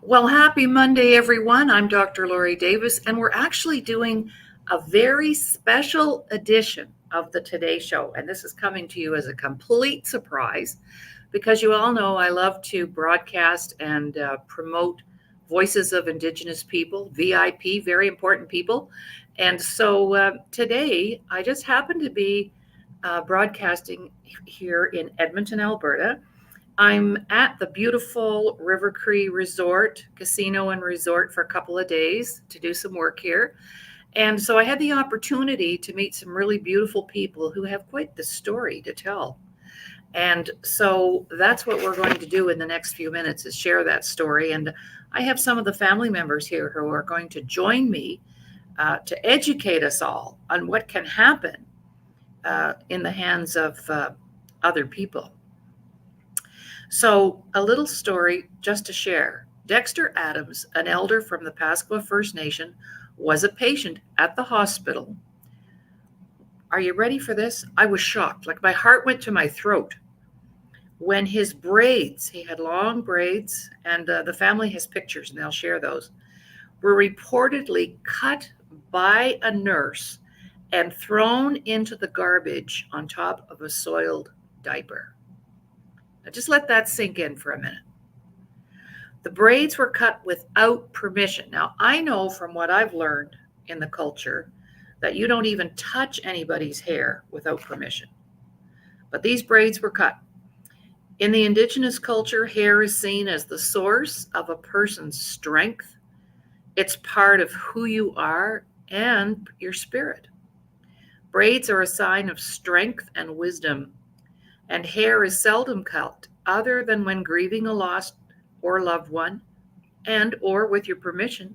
Well, happy Monday, everyone. I'm Dr. Laurie Davis, and we're actually doing a very special edition of the Today Show. And this is coming to you as a complete surprise because you all know I love to broadcast and promote voices of Indigenous people, VIP, very important people. And so today I just happen to be broadcasting here in Edmonton, Alberta. I'm at the beautiful River Cree Resort, Casino and Resort for a couple of days to do some work here. And so I had the opportunity to meet some really beautiful people who have quite the story to tell. And so that's what we're going to do in the next few minutes is share that story. And I have some of the family members here who are going to join me to educate us all on what can happen in the hands of other people. So, a little story just to share. Dexter Adams, an elder from the Pasqua First Nation, was a patient at the hospital. Are you ready for this? I was shocked. Like my heart went to my throat when his braids, he had long braids, and the family has pictures and they'll share those, were reportedly cut by a nurse and thrown into the garbage on top of a soiled diaper. Now, just let that sink in for a minute. The braids were cut without permission. Now, I know from what I've learned in the culture that you don't even touch anybody's hair without permission. But these braids were cut. In the Indigenous culture, hair is seen as the source of a person's strength. It's part of who you are and your spirit. Braids are a sign of strength and wisdom, and hair is seldom cut other than when grieving a lost or loved one and or with your permission.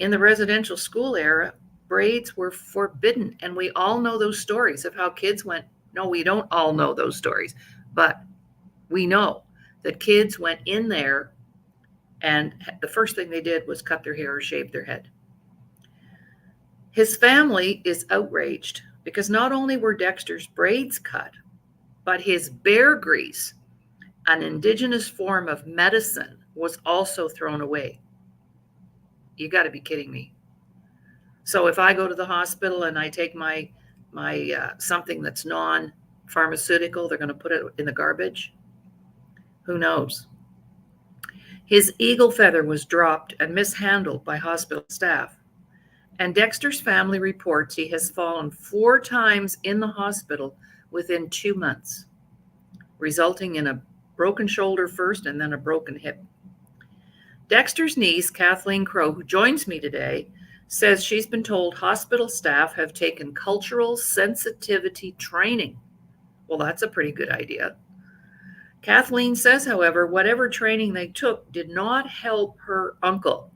In the residential school era, braids were forbidden, and we all know those stories of how kids went. No, we don't all know those stories, but we know that kids went in there and the first thing they did was cut their hair or shave their head. His family is outraged because not only were Dexter's braids cut, but his bear grease, an indigenous form of medicine, was also thrown away. You got to be kidding me. So if I go to the hospital and I take my something that's non-pharmaceutical, they're going to put it in the garbage. Who knows? His eagle feather was dropped and mishandled by hospital staff. And Dexter's family reports he has fallen 4 times in the hospital within 2 months, resulting in a broken shoulder first and then a broken hip. Dexter's niece, Kathleen Crow, who joins me today, says she's been told hospital staff have taken cultural sensitivity training. Well, that's a pretty good idea. Kathleen says, however, whatever training they took did not help her uncle.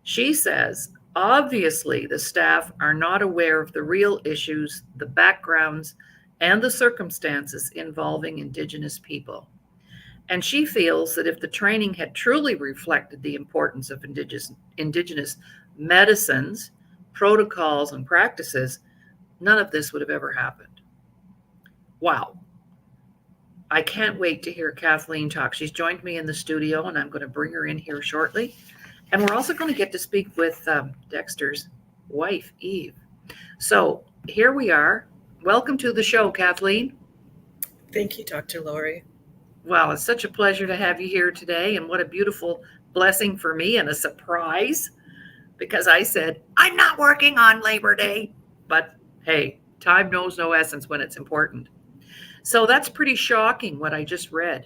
She says, obviously, the staff are not aware of the real issues, the backgrounds, and the circumstances involving Indigenous people. And she feels that if the training had truly reflected the importance of Indigenous medicines, protocols, and practices, none of this would have ever happened. Wow. I can't wait to hear Kathleen talk. She's joined me in the studio, and I'm going to bring her in here shortly. And we're also going to get to speak with Dexter's wife, Eve. So here we are. Welcome to the show, Kathleen. Thank you, Dr. Laurie. Well, it's such a pleasure to have you here today. And what a beautiful blessing for me and a surprise because I said, I'm not working on Labor Day. But hey, time knows no essence when it's important. So that's pretty shocking what I just read.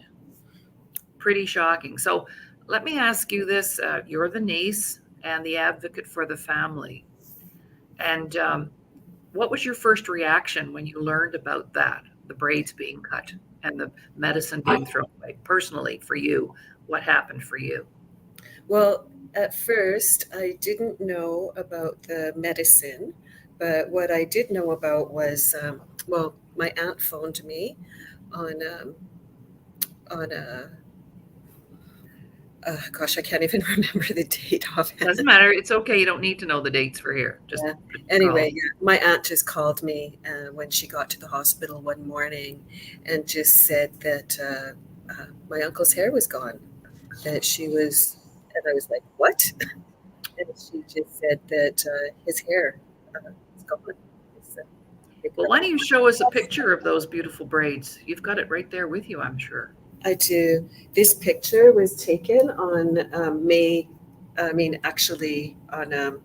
Pretty shocking. So let me ask you this. You're the niece and the advocate for the family. And what was your first reaction when you learned about that, the braids being cut and the medicine being thrown away? Personally, for you, what happened for you? Well, at first, I didn't know about the medicine, but what I did know about was, my aunt phoned me on a gosh, I can't even remember the date offhand. Doesn't matter. It's okay. You don't need to know the dates for here. Just Anyway, my aunt just called me when she got to the hospital one morning and just said that my uncle's hair was gone. that she was, and I was like, what? And she just said that his hair is gone. It's, Well, why don't you show us a picture of those beautiful braids? You've got it right there with you, I'm sure. I do. This picture was taken on actually on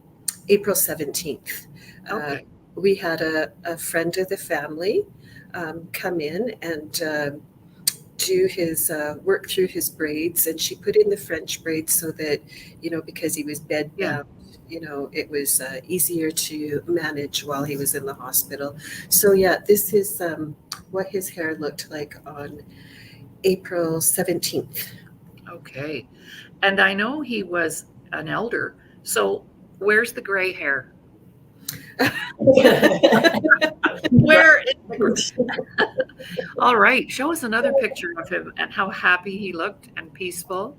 April 17th. Okay. We had a friend of the family come in and do his work through his braids, and she put in the French braids so that, because he was Yeah. bedbound, it was easier to manage while he was in the hospital. So yeah, this is what his hair looked like on April 17th. Okay. And I know he was an elder. So where's the gray hair? Where is the gray? All right. Show us another picture of him and how happy he looked and peaceful.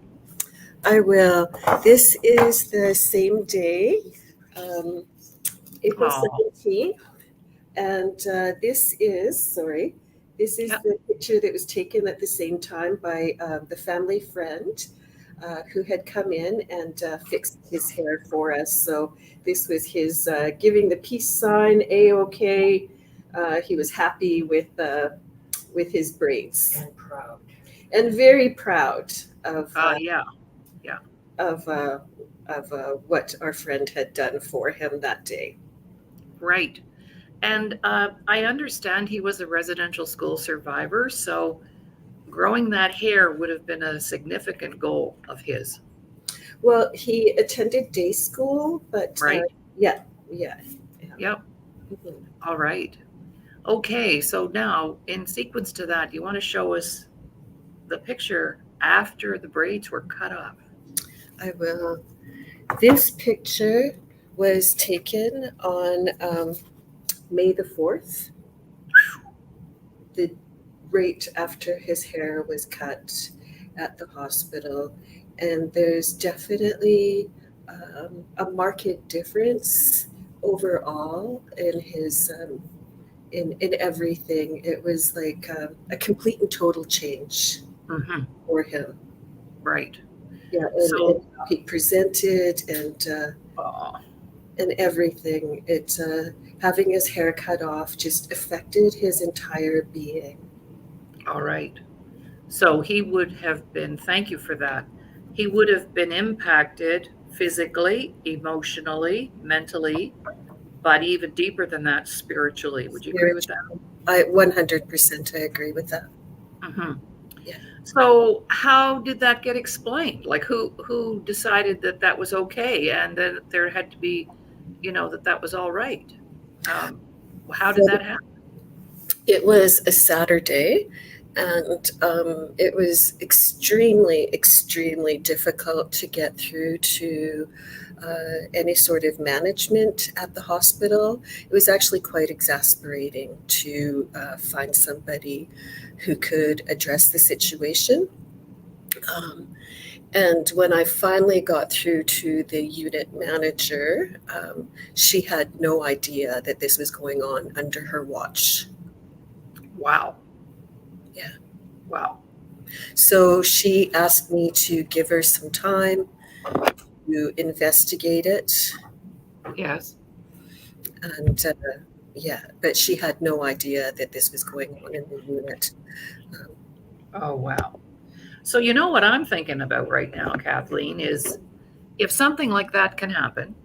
I will. This is the same day, um, April Oh, 17th. And this is yeah. the picture that was taken at the same time by the family friend who had come in and fixed his hair for us. So this was his giving the peace sign, A-OK. He was happy with his braids. And proud. And very proud of Yeah. Yeah. of uh, what our friend had done for him that day. Right. And I understand he was a residential school survivor. So growing that hair would have been a significant goal of his, Well, he attended day school, but right? yeah, yeah, yeah. Yep. Mhm. All right. Okay. So now, in sequence to that, you want to show us the picture after the braids were cut off. I will. This picture was taken on May the 4th, the right after his hair was cut at the hospital. And there's definitely a marked difference overall in his in everything. It was like a complete and total change Mm-hmm. for him. Right. Yeah, and So, how he presented uh, and everything. It having his hair cut off just affected his entire being. all right. So he would have been, thank you for that. He would have been impacted physically, emotionally, mentally, but even deeper than that, spiritually. Would you agree with that? Spiritual. I 100% I agree with that. Mm-hmm. Yeah. So how did that get explained? Like who decided that that was okay and that there had to be, that that was all right? Um, how did So that happen? it was a Saturday, and it was extremely, extremely difficult to get through to any sort of management at the hospital. It was actually quite exasperating to find somebody who could address the situation. Um, and when I finally got through to the unit manager, she had no idea that this was going on under her watch. Wow. Yeah. Wow. So she asked me to give her some time to investigate it. Yes. And yeah, but she had no idea that this was going on in the unit. Um, Oh, wow. So you know what I'm thinking about right now, Kathleen, is if something like that can happen,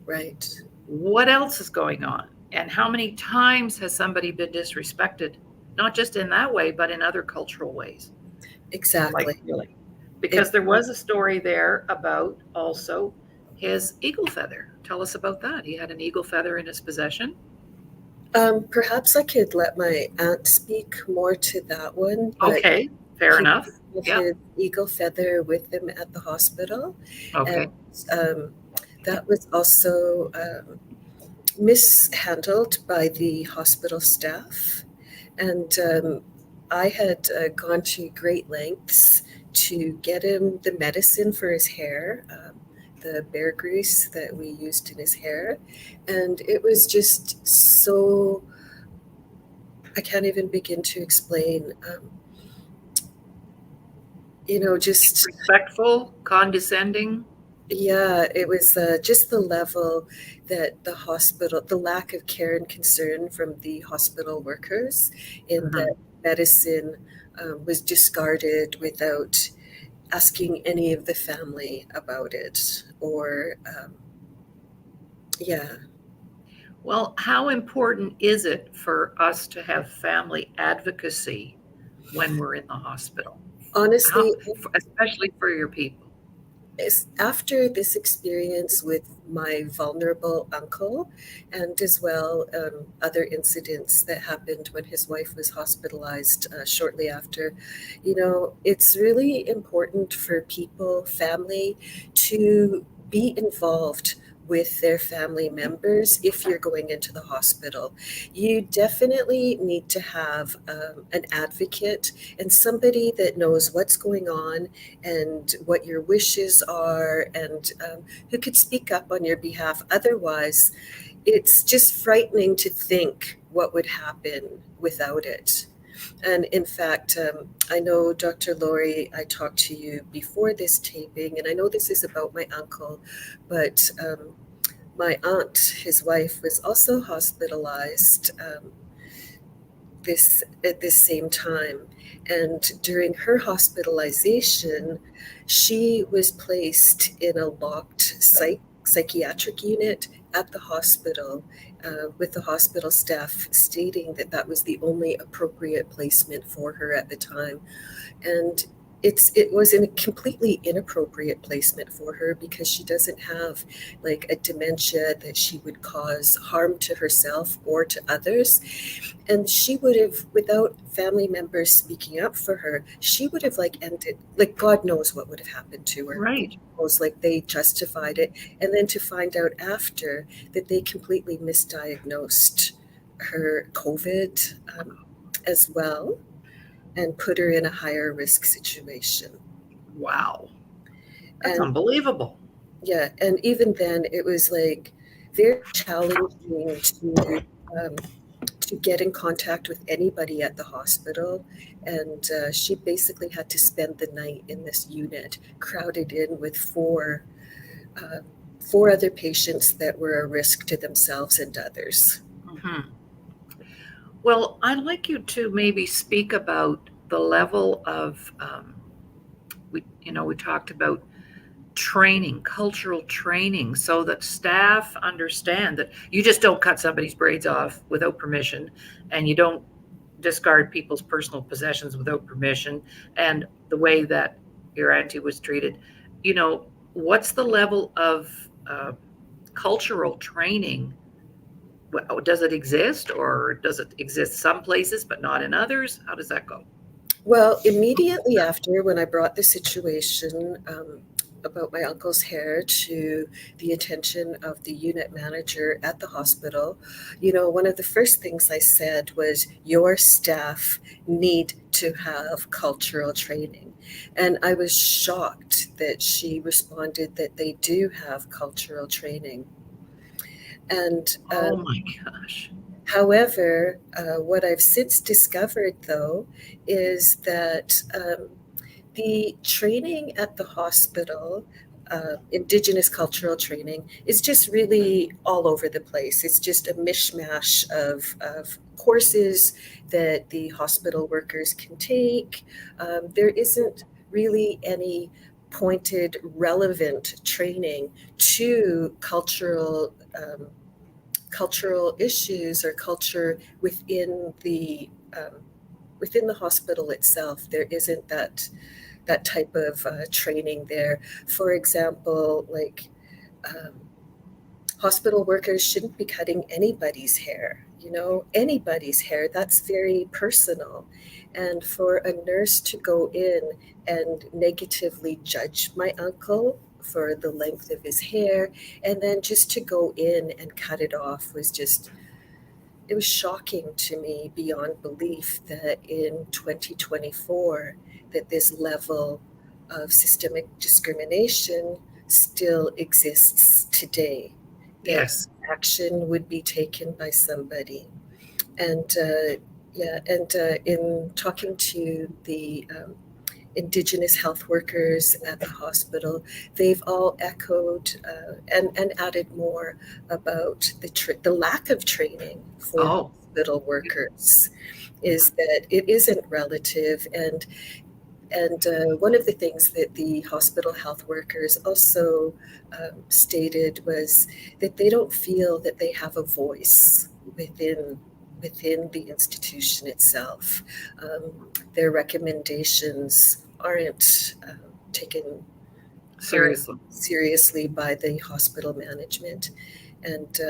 right. what else is going on? And how many times has somebody been disrespected, not just in that way, but in other cultural ways? Like, Exactly. really? It, Because there was a story there about also his eagle feather. Tell us about that. He had an eagle feather in his possession. perhaps I could let my aunt speak more to that one, but Okay, fair he enough. had Yep. his eagle feather with him at the hospital. And Okay. that was also mishandled by the hospital staff. And I had gone to great lengths to get him the medicine for his hair, the bear grease that we used in his hair. And it was just so, I can't even begin to explain. just Respectful, condescending? yeah, it was just the level that the hospital, the lack of care and concern from the hospital workers in Mhm. that medicine was discarded without asking any of the family about it. Or, yeah, Well, how important is it for us to have family advocacy when we're in the hospital? How, honestly, especially for your people? after this experience with my vulnerable uncle, and as well other incidents that happened when his wife was hospitalized shortly after, it's really important for people, family, to be involved with their family members if you're going into the hospital. You definitely need to have an advocate and somebody that knows what's going on and what your wishes are, and who could speak up on your behalf. Otherwise, it's just frightening to think what would happen without it. And in fact, I know, Dr. Laurie, I talked to you before this taping, and I know this is about my uncle, but my aunt, his wife, was also hospitalized this at this same time. And during her hospitalization, she was placed in a locked psychiatric unit at the hospital, with the hospital staff stating that that was the only appropriate placement for her at the time. And it was in a completely inappropriate placement for her because she doesn't have like a dementia that she would cause harm to herself or to others. And she would have, without family members speaking up for her, she would have like ended, like God knows what would have happened to her. Right. It was like they justified it, and then to find out after that they completely misdiagnosed her COVID as well, and put her in a higher risk situation. Wow. That's And unbelievable. yeah, and even then it was like very challenging um, to get in contact with anybody at the hospital. And she basically had to spend the night in this unit, crowded in with uh, four other patients that were a risk to themselves and others. Mhm. Well, I'd like you to maybe speak about the level of, we talked about training, cultural training, so that staff understand that you just don't cut somebody's braids off without permission, and you don't discard people's personal possessions without permission, and the way that your auntie was treated. What's the level of cultural training? Does it exist, or does it exist some places but not in others? How does that go? Well, immediately after, when I brought the situation about my uncle's hair to the attention of the unit manager at the hospital, one of the first things I said was, your staff need to have cultural training. And I was shocked that she responded that they do have cultural training. And Oh my gosh. however, what I've since discovered, though, is that the training at the hospital, Indigenous cultural training, is just really all over the place. It's just a mishmash of courses that the hospital workers can take. There isn't really any pointed, relevant training to cultural issues or culture within the hospital itself. There isn't that type of training there. For example, like um, hospital workers shouldn't be cutting anybody's hair. Anybody's hair. That's very personal. And for a nurse to go in and negatively judge my uncle for the length of his hair, and then just to go in and cut it off, was just, it was shocking to me beyond belief that in 2024 that this level of systemic discrimination still exists today, that Yes. action would be taken by somebody. And yeah, and in talking to the Indigenous health workers at the hospital, they've all echoed and added more about the lack of training for Oh, hospital workers, is that it isn't relative. And one of the things that the hospital health workers also stated was that they don't feel that they have a voice within the institution itself. Their recommendations aren't taken seriously. seriously by the hospital management. And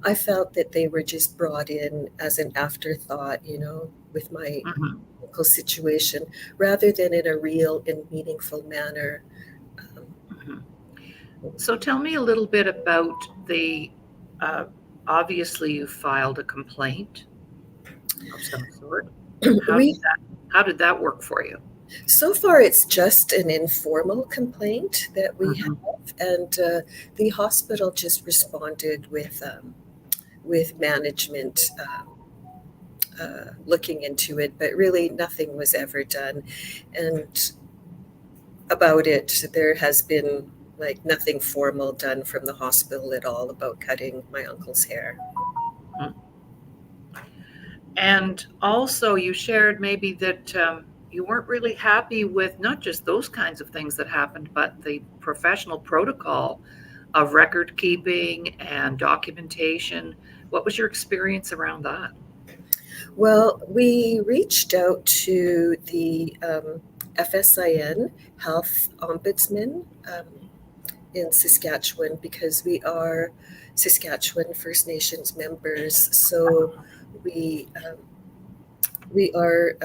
I felt that they were just brought in as an afterthought, with my Mhm. medical situation, rather than in a real and meaningful manner. Um, Mhm. So tell me a little bit about uh, obviously you filed a complaint of some sort. How did we how did that work for you? So far, it's just an informal complaint that we Mhm. have, and the hospital just responded with management looking into it, but really nothing was ever done. And about it, there has been like nothing formal done from the hospital at all about cutting my uncle's hair. Mm. And also, you shared maybe that you weren't really happy with not just those kinds of things that happened, but the professional protocol of record keeping and documentation. What was your experience around that? Well, we reached out to the FSIN Health Ombudsman in Saskatchewan because we are Saskatchewan First Nations members. So we we are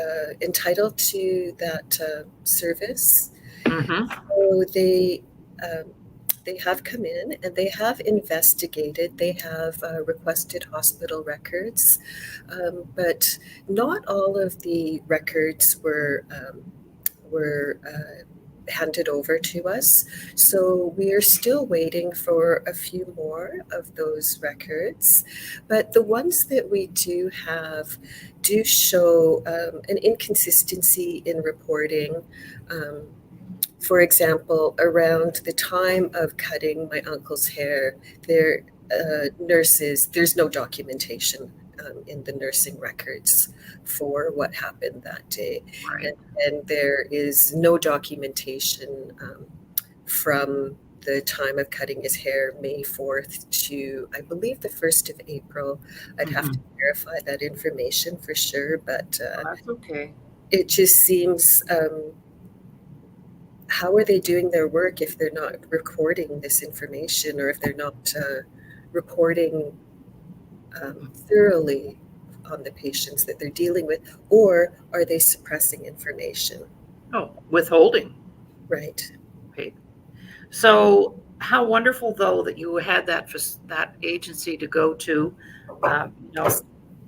entitled to that service. Hmm. So um, they have come in and they have investigated. They have requested hospital records, but not all of the records were handed over to us. So we are still waiting for a few more of those records. But the ones that we do have do show an inconsistency in reporting. Um, for example, around the time of cutting my uncle's hair, there's no documentation in the nursing records for what happened that day. Right. And there is no documentation from the time of cutting his hair, May 4th, to I believe the 1st of April. I'd have Hmm. to verify that information for sure, but Well, that's okay. it just seems how are they doing their work if they're not recording this information, or if they're not reporting thoroughly on the patients that they're dealing with, or are they suppressing information? Oh, withholding. Right. Okay. So, how wonderful though that you had that agency to go to, you know,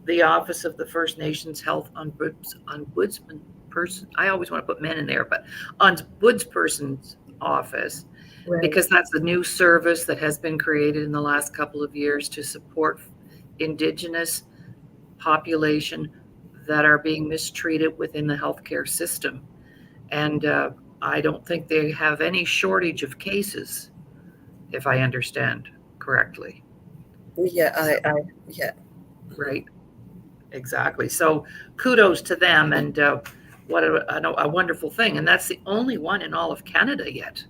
the Office of the First Nations Health Ombudsman person. I always want to put men in there, but Ombudsperson's office, Right. because that's a new service that has been created in the last couple of years to support Indigenous population that are being mistreated within the healthcare system. And I don't think they have any shortage of cases, if I understand correctly. Yeah, So, yeah. right, exactly. So kudos to them, and what a wonderful thing. And that's the only one in all of Canada yet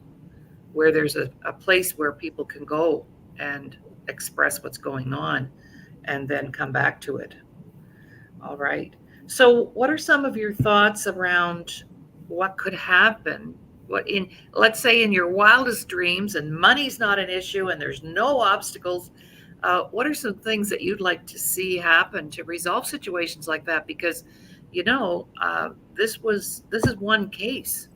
where there's a place where people can go and express what's going on and then come back to it. All right. So, what are some of your thoughts around what could happen? What in, let's say, in your wildest dreams, and money's not an issue, and there's no obstacles. What are some things that you'd like to see happen to resolve situations like that? Because, this is one case,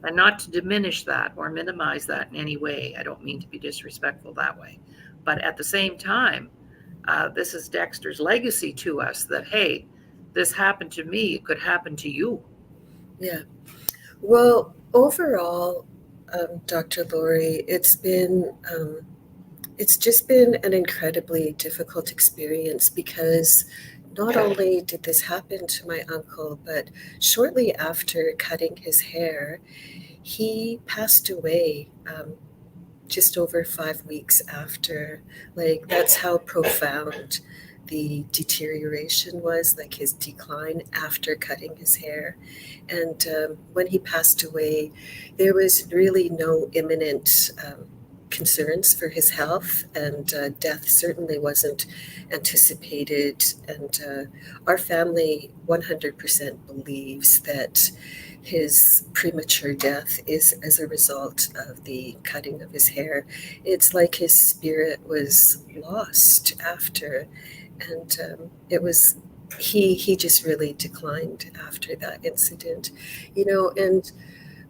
and not to diminish that or minimize that in any way. I don't mean to be disrespectful that way, but at the same time, this is Dexter's legacy to us that, hey, this happened to me, it could happen to you. Yeah. Well, overall, Dr. Laurie, it's just been an incredibly difficult experience because not only did this happen to my uncle, but shortly after cutting his hair, he passed away just over 5 weeks after. Like, that's how profound the deterioration was, like his decline after cutting his hair. And when he passed away, there was really no imminent concerns for his health, and death certainly wasn't anticipated. And our family 100% believes that his premature death is as a result of the cutting of his hair. It's like his spirit was lost after, and it was he just really declined after that incident, and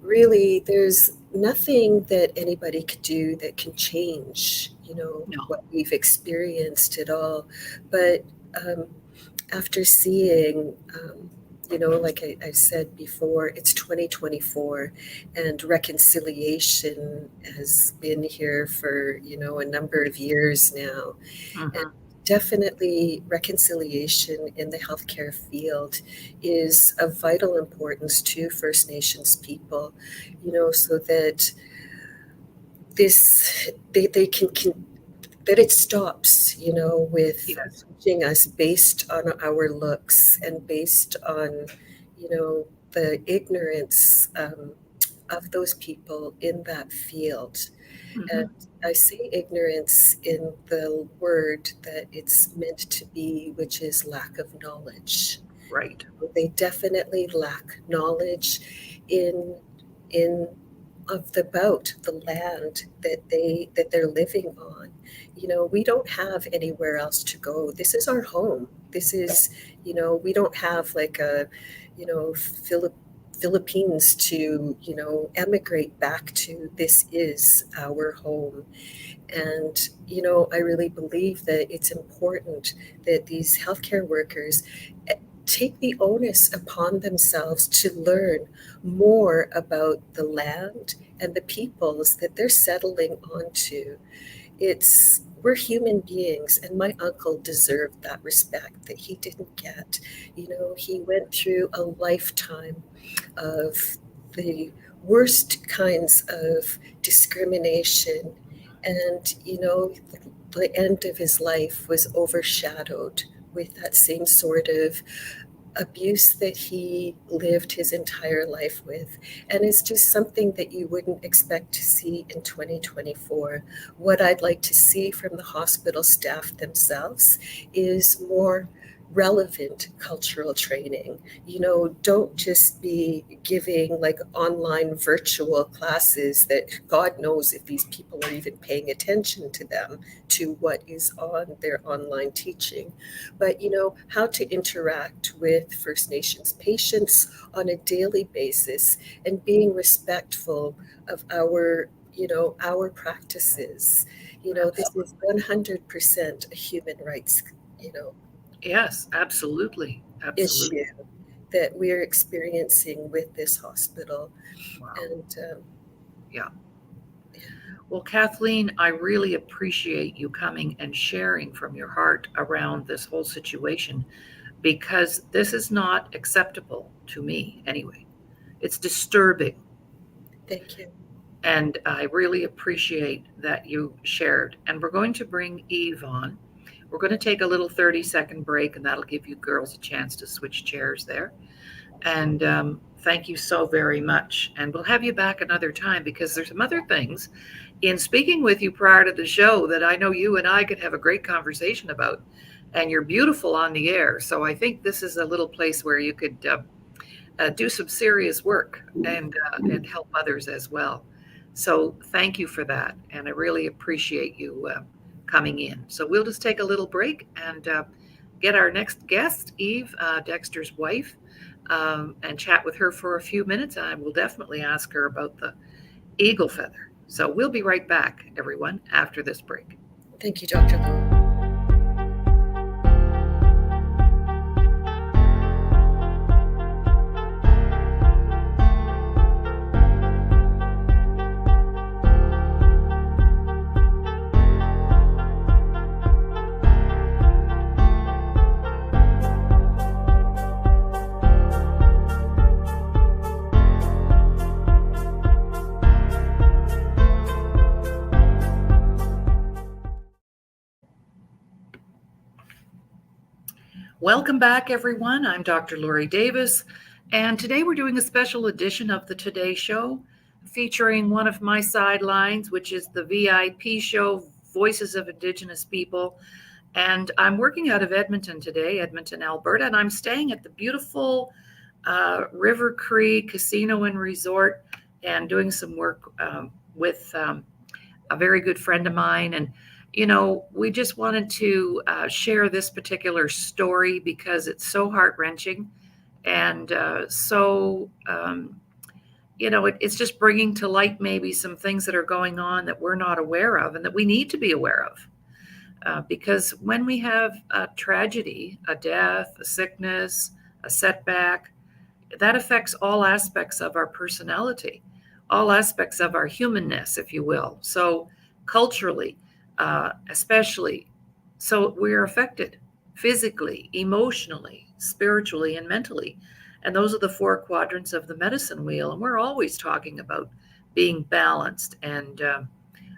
really there's nothing that anybody could do that can change No. what we've experienced at all. But after seeing like I said before, it's 2024, and reconciliation has been here for a number of years now. And Mm-hmm. definitely reconciliation in the healthcare field is of vital importance to First Nations people, so that they can that it stops, with Yes. judging us based on our looks and based on, the ignorance of those people in that field. And Mm-hmm. I say ignorance in the word that it's meant to be, which is lack of knowledge. Right. They definitely lack knowledge in in about the land that they're living on. We don't have anywhere else to go. This is our home. This is, we don't have like a, Philippines to, emigrate back to. This is our home. And, I really believe that it's important that these healthcare workers take the onus upon themselves to learn more about the land and the peoples that they're settling onto. We're human beings, and my uncle deserved that respect that he didn't get. He went through a lifetime of the worst kinds of discrimination, and the end of his life was overshadowed with that same sort of abuse that he lived his entire life with. And it's just something that you wouldn't expect to see in 2024. What I'd like to see from the hospital staff themselves is more relevant cultural training. Don't just be giving like online virtual classes that God knows if these people are even paying attention to them, to what is on their online teaching. But how to interact with First Nations patients on a daily basis, and being respectful of our practices. This is 100% a human rights, Yes, absolutely. issue Absolutely. that we're experiencing with this hospital. Wow. And Yeah. Well, Kathleen, I really appreciate you coming and sharing from your heart around this whole situation, because this is not acceptable to me anyway. It's disturbing. thank you. And I really appreciate that you shared. And we're going to bring Eve on. We're going to take a little 30-second break, and that'll give you girls a chance to switch chairs there. And thank you so very much. And we'll have you back another time, because there's some other things in speaking with you prior to the show that I know you and I could have a great conversation about. And you're beautiful on the air. So I think this is a little place where you could do some serious work and help others as well. So thank you for that. And I really appreciate you coming in. So we'll just take a little break and get our next guest, Eve, Dexter's wife, and chat with her for a few minutes. And I will definitely ask her about the eagle feather. So we'll be right back, everyone, after this break. Thank you, Dr. Laurie. Welcome back, everyone. I'm Dr. Laurie Davis, and today we're doing a special edition of the Today Show featuring one of my sidelines, which is the VIP show, Voices of Indigenous People. And I'm working out of Edmonton today, Edmonton, Alberta, and I'm staying at the beautiful River Cree Casino and Resort and doing some work with a very good friend of mine. And, we just wanted to share this particular story because it's so heart wrenching and it's just bringing to light maybe some things that are going on that we're not aware of and that we need to be aware of. Because when we have a tragedy, a death, a sickness, a setback, that affects all aspects of our personality, all aspects of our humanness, if you will. So culturally, especially, so we're affected physically, emotionally, spiritually, and mentally. And those are the four quadrants of the medicine wheel. And we're always talking about being balanced and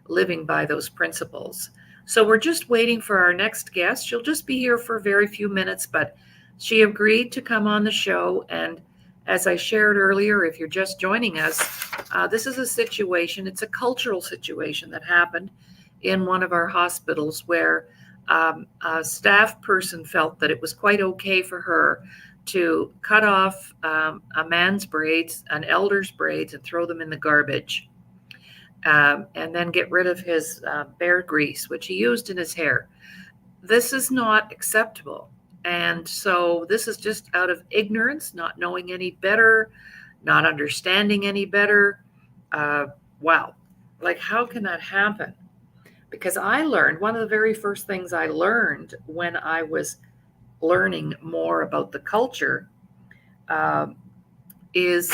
living by those principles. So we're just waiting for our next guest. She'll just be here for a very few minutes, but she agreed to come on the show. And as I shared earlier, if you're just joining us, this is a situation, it's a cultural situation that happened in one of our hospitals where a staff person felt that it was quite okay for her to cut off a man's braids, an elder's braids, and throw them in the garbage. And then get rid of his bear grease, which he used in his hair. This is not acceptable. And so this is just out of ignorance, not knowing any better, not understanding any better. Wow. Like, how can that happen? Because I learned, one of the very first things I learned when I was learning more about the culture is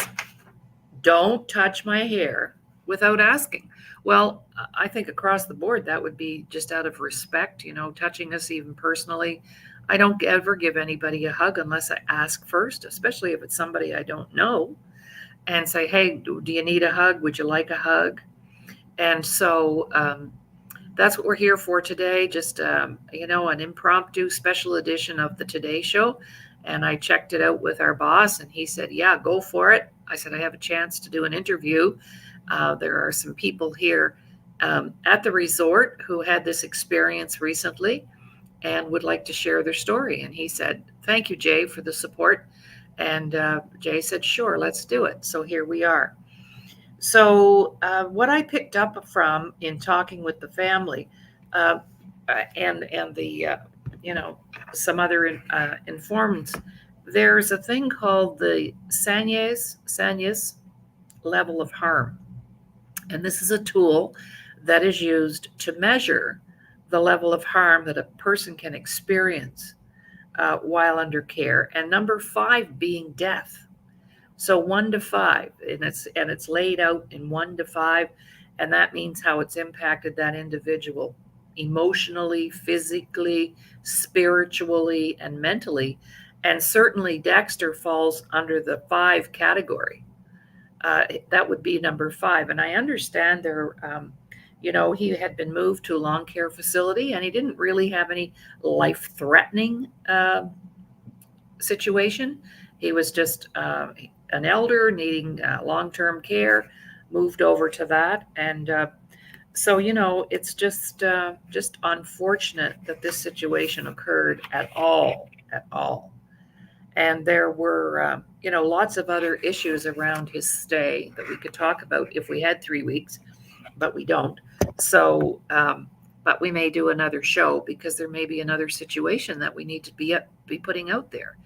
don't touch my hair without asking. Well, I think across the board, that would be just out of respect, touching us even personally. I don't ever give anybody a hug unless I ask first, especially if it's somebody I don't know, and say, hey, do you need a hug? Would you like a hug? And so that's what we're here for today. Just, an impromptu special edition of the Today Show. And I checked it out with our boss and he said, yeah, go for it. I said, I have a chance to do an interview. There are some people here at the resort who had this experience recently and would like to share their story. And he said, thank you, Jay, for the support. And Jay said, sure, let's do it. So here we are. So what I picked up from in talking with the family and the, some other informants, there's a thing called the Sanyas level of harm. And this is a tool that is used to measure the level of harm that a person can experience while under care. And number 5 being death. So 1 to 5, and it's laid out in 1 to 5, and that means how it's impacted that individual emotionally, physically, spiritually, and mentally. And certainly Dexter falls under the 5 category. That would be number 5. And I understand there, he had been moved to a long care facility and he didn't really have any life-threatening situation. He was just an elder needing long-term care, moved over to that. And so, it's just unfortunate that this situation occurred at all. And there were, lots of other issues around his stay that we could talk about if we had 3 weeks, but we don't. So, but we may do another show because there may be another situation that we need to be putting out there.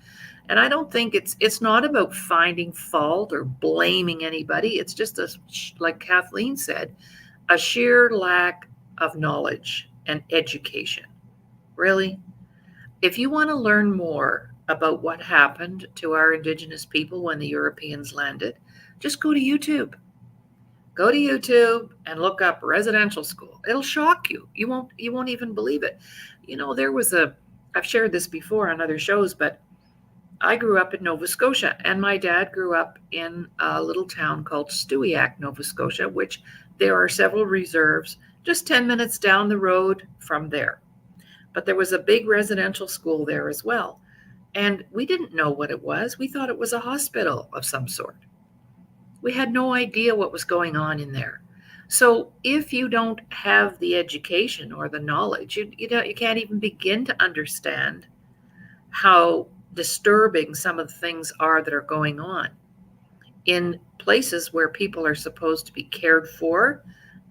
And I don't think it's not about finding fault or blaming anybody. It's just, like Kathleen said, a sheer lack of knowledge and education. Really, if you want to learn more about what happened to our Indigenous people when the Europeans landed, just go to YouTube. Go to YouTube and look up residential school. It'll shock you. You won't even believe it. I've shared this before on other shows, but I grew up in Nova Scotia, and my dad grew up in a little town called Stewiacke, Nova Scotia, which there are several reserves just 10 minutes down the road from there. But there was a big residential school there as well. And we didn't know what it was. We thought it was a hospital of some sort. We had no idea what was going on in there. So if you don't have the education or the knowledge, you can't even begin to understand how disturbing some of the things are that are going on in places where people are supposed to be cared for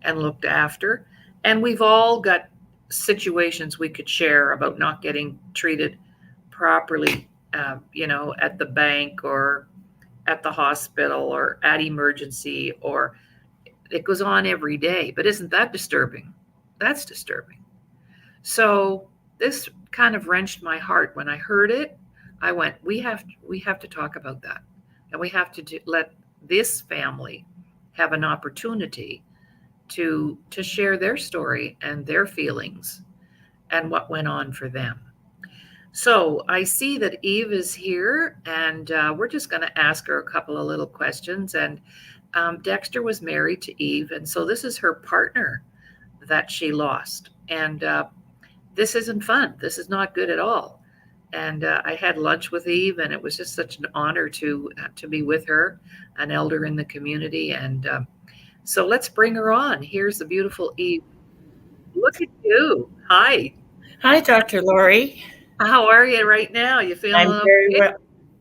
and looked after. And we've all got situations we could share about not getting treated properly, at the bank or at the hospital or at emergency, or it goes on every day. But isn't that disturbing? That's disturbing. So this kind of wrenched my heart when I heard it. I went, we have to talk about that, and we have to let this family have an opportunity to share their story and their feelings and what went on for them. So I see that Eve is here, and we're just going to ask her a couple of little questions. And Dexter was married to Eve, and so this is her partner that she lost. And this isn't fun. This is not good at all. And I had lunch with Eve, and it was just such an honor to be with her, an elder in the community. And so let's bring her on. Here's the beautiful Eve. Look at you. Hi. Hi, Dr. Laurie. How are you right now? You feeling I'm very okay? well.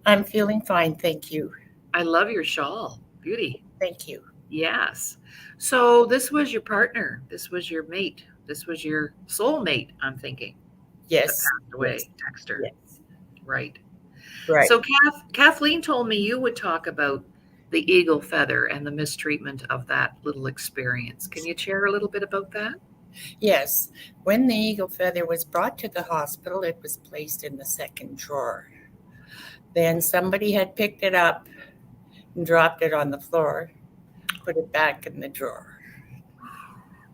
I'm feeling fine, thank you. I love your shawl. Beauty. Thank you. Yes. So this was your partner. This was your mate. This was your soulmate, I'm thinking, that Yes. passed away, Yes. Dexter. Yes. Right. Right. So Kathleen told me you would talk about the eagle feather and the mistreatment of that little experience. Can you share a little bit about that? Yes. When the eagle feather was brought to the hospital, it was placed in the second drawer. Then somebody had picked it up and dropped it on the floor, put it back in the drawer.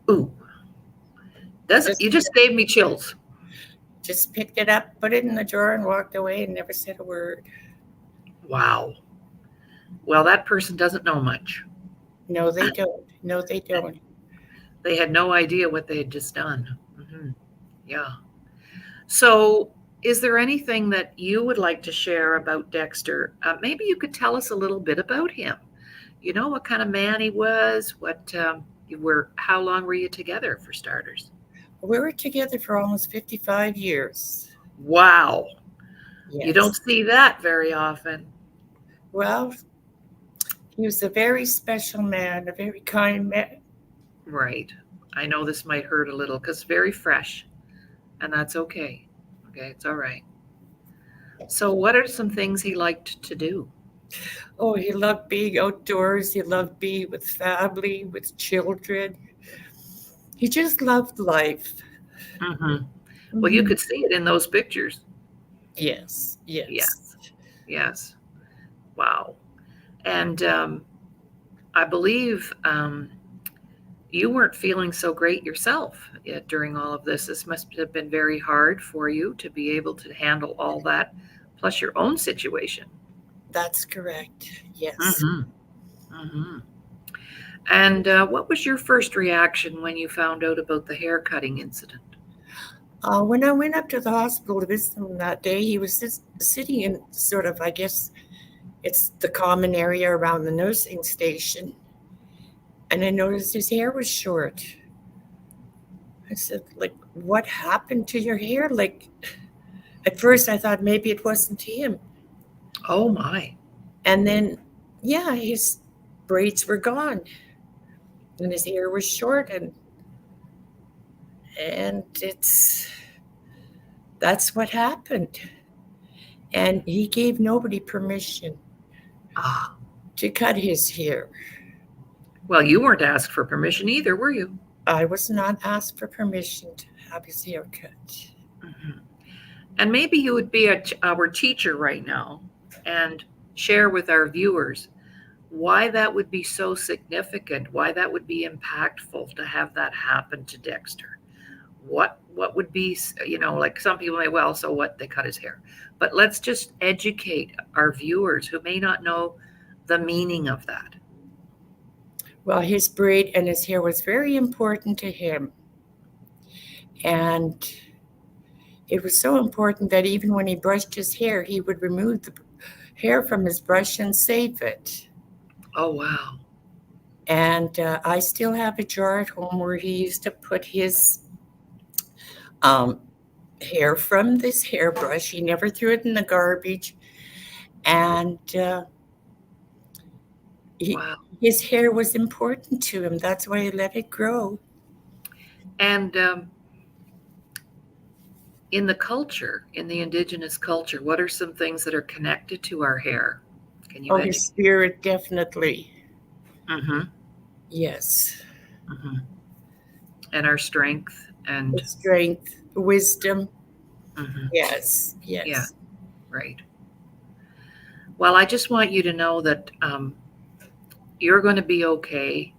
Ooh. You just gave me chills. Just picked it up, put it in the drawer, and walked away and never said a word. Wow. Well, that person doesn't know much. No, they don't. No, they don't. They had no idea what they had just done. Mm-hmm. Yeah. So, is there anything that you would like to share about Dexter? Maybe you could tell us a little bit about him. You know, what kind of man he was. How long were you together, for starters? We were together for almost 55 years. Wow. Yes. You don't see that very often. Well, he was a very special man, a very kind man. Right. I know this might hurt a little because very fresh, and that's okay. Okay, it's all right. So, what are some things he liked to do? Oh, he loved being outdoors. He loved being with family, with children. He just loved life. Mm-hmm. Well, you could see it in those pictures. Yes, yes. Yes. Yes. Wow. And I believe you weren't feeling so great yourself during all of this. This must have been very hard for you to be able to handle all that, plus your own situation. That's correct. Yes. Mm-hmm. Mm-hmm. And what was your first reaction when you found out about the hair cutting incident? When I went up to the hospital to visit him that day, he was just sitting in sort of, I guess, it's the common area around the nursing station. And I noticed his hair was short. I said, like, what happened to your hair? Like, at first I thought maybe it wasn't him. Oh, my. And then, yeah, his braids were gone. And his hair was short. And that's what happened. And he gave nobody permission to cut his hair. Well, you weren't asked for permission either, were you? I was not asked for permission to have his hair cut. Mm-hmm. And maybe you would be our teacher right now and share with our viewers why that would be so significant, why that would be impactful to have that happen to Dexter. What would be, like some people may, well, so what, they cut his hair. But let's just educate our viewers who may not know the meaning of that. Well, his braid and his hair was very important to him. And it was so important that even when he brushed his hair, he would remove the hair from his brush and save it. Oh, wow. And I still have a jar at home where he used to put his hair from this hairbrush. He never threw it in the garbage. And Wow. his hair was important to him. That's why he let it grow. And in the culture, in the Indigenous culture, what are some things that are connected to our hair? Can you Oh, mention? his spirit, definitely. Mm-hmm. Yes. Mm-hmm. And our strength and His strength, wisdom. mm-hmm. Yes, yes. Yeah. Right. Well, I just want you to know that you're going to be okay,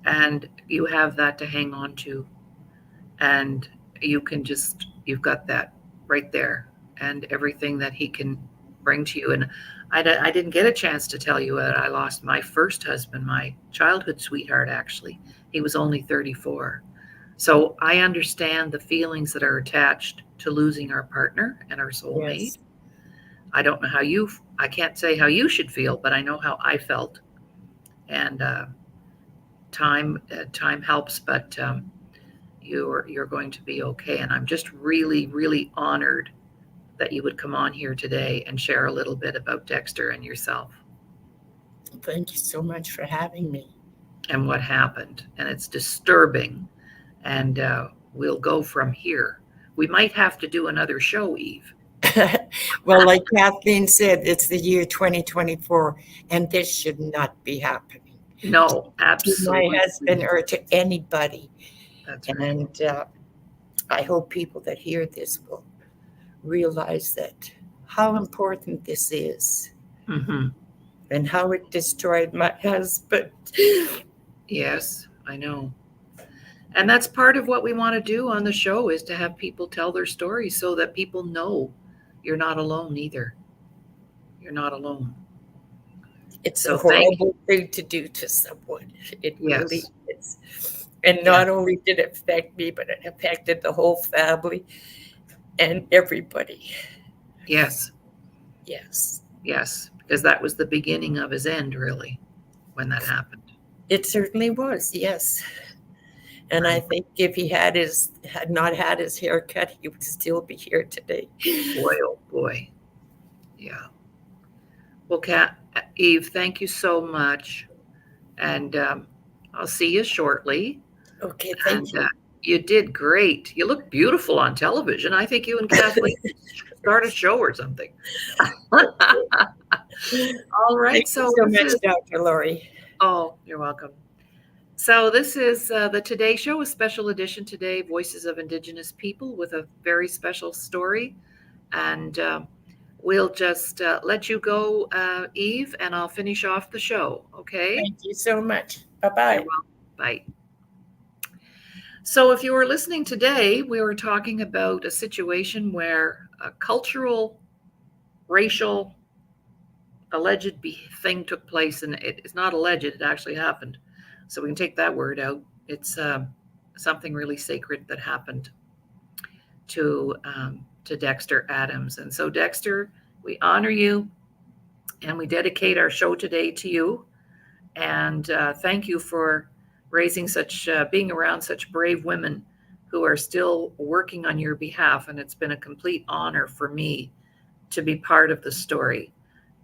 and you have that to hang on to, and you've got that right there, and everything that he can bring to you. And I didn't get a chance to tell you that I lost my first husband, my childhood sweetheart, actually. He was only 34. So I understand the feelings that are attached to losing our partner and our soulmate. Yes. I don't know I can't say how you should feel, but I know how I felt. And time helps, but you're going to be okay. And I'm just really, really honored that you would come on here today and share a little bit about Dexter and yourself Thank you so much for having me. and what happened. And it's disturbing. And we'll go from here. We might have to do another show, Eve. Well, like Kathleen said, it's the year 2024, and this should not be happening. No, To absolutely. my husband or to anybody. That's right. And I hope people that hear this will realize that how important this is Mm-hmm. and how it destroyed my husband. Yes, I know. And that's part of what we want to do on the show, is to have people tell their stories so that people know you're not alone either. You're not alone. It's So a horrible thing to do to someone. It really Yes. is. And not only did it affect me, but it affected the whole family and everybody. Yes. Yes. Yes. Because that was the beginning of his end, really, when that happened. It certainly was, yes. And I think if he had not had his hair cut, he would still be here today. Boy, oh boy. Yeah. Well, Eve, thank you so much. And I'll see you shortly. Okay, thank you. You did great. You look beautiful on television. I think you and Kathleen start a show or something. All right. Thank you so much, Dr. Laurie. Oh, you're welcome. So this is the Today Show, a special edition today, Voices of Indigenous People, with a very special story. And we'll just let you go, Eve, and I'll finish off the show. Okay? Thank you so much. Bye-bye. Bye. So if you were listening today, we were talking about a situation where a cultural, racial, alleged thing took place, and it's not alleged, it actually happened. So we can take that word out. It's something really sacred that happened to Dexter Adams. And so, Dexter, we honor you, and we dedicate our show today to you. And thank you for being around such brave women who are still working on your behalf. And it's been a complete honor for me to be part of the story.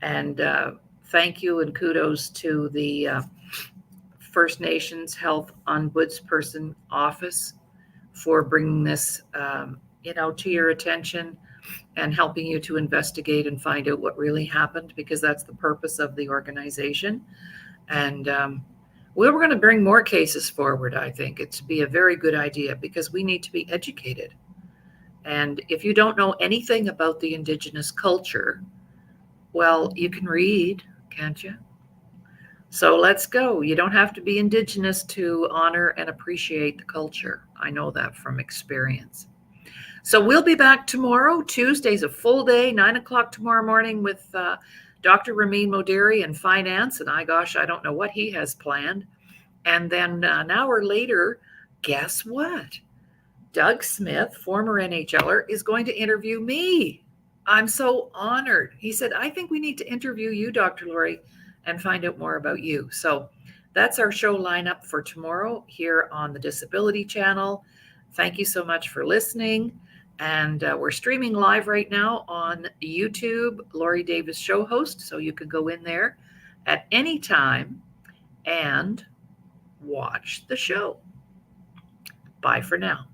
And thank you and kudos to the First Nations Health Ombudsperson Office for bringing this, to your attention and helping you to investigate and find out what really happened, because that's the purpose of the organization. And we're going to bring more cases forward. I think it'd be a very good idea, because we need to be educated. And if you don't know anything about the Indigenous culture, well, you can read, can't you? So let's go. You don't have to be Indigenous to honor and appreciate the culture. I know that from experience. So we'll be back tomorrow. Tuesday's a full day, 9:00 tomorrow morning, with Dr. Ramin Modiri in finance. And I don't know what he has planned. And then an hour later, guess what? Doug Smith, former NHLer, is going to interview me. I'm so honored. He said, I think we need to interview you, Dr. Laurie, and find out more about you. So that's our show lineup for tomorrow here on the Disability Channel. Thank you so much for listening. And we're streaming live right now on YouTube, Laurie Davis Show Host. So you can go in there at any time and watch the show. Bye for now.